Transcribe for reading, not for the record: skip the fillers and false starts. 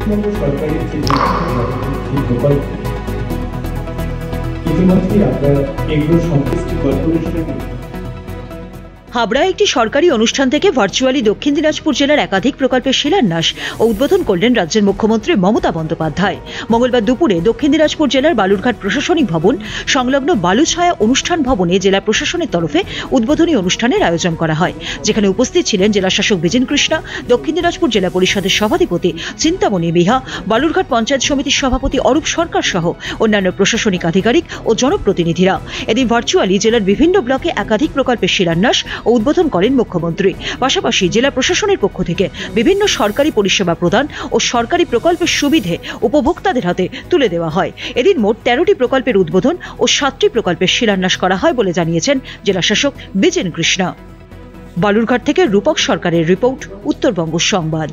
পশ্চিমবঙ্গ সরকারের যে প্রকল্প ইতিমধ্যে আপনারা এগুলো সংশ্লিষ্ট কর্পোরেশনের হাবড়ায় একটি সরকারি অনুষ্ঠান থেকে ভার্চুয়ালি দক্ষিণ দিনাজপুর জেলার একাধিক প্রকল্পের শিলান্যাস ও উদ্বোধন করলেন রাজ্যের মুখ্যমন্ত্রী মমতা বন্দ্যোপাধ্যায়। মঙ্গলবার দুপুরে দক্ষিণ দিনাজপুর জেলার বালুরঘাট প্রশাসনিক ভবন সংলগ্ন বালুছায়া অনুষ্ঠান ভবনে জেলা প্রশাসনের তরফে উদ্বোধনী অনুষ্ঠানের আয়োজন করা হয়, যেখানে উপস্থিত ছিলেন জেলা শাসক বিজেন কৃষ্ণা, দক্ষিণ দিনাজপুর জেলা পরিষদের সভাধিপতি চিন্তামণি বিহা, বালুরঘাট পঞ্চায়েত সমিতির সভাপতি অরূপ সরকার সহ অন্যান্য প্রশাসনিক আধিকারিক ও জনপ্রতিনিধিরা। এদিন ভার্চুয়ালি জেলার বিভিন্ন ব্লকে একাধিক প্রকল্পের শিলান্যাস ও উদ্বোধন করেন মুখ্যমন্ত্রী। পাশাপাশি জেলা প্রশাসনের পক্ষ থেকে বিভিন্ন সরকারি পরিষেবা প্রদান ও সরকারি প্রকল্পের সুবিধে উপভোক্তাদের হাতে তুলে দেওয়া হয়। এদিন মোট 13টি প্রকল্পের উদ্বোধন ও 7টি প্রকল্পের শিলান্যাস করা হয় বলে জানিয়েছেন জেলা শাসক বিজেন কৃষ্ণা। বালুরঘাট থেকে রূপক সরকারের রিপোর্ট, উত্তরবঙ্গ সংবাদ।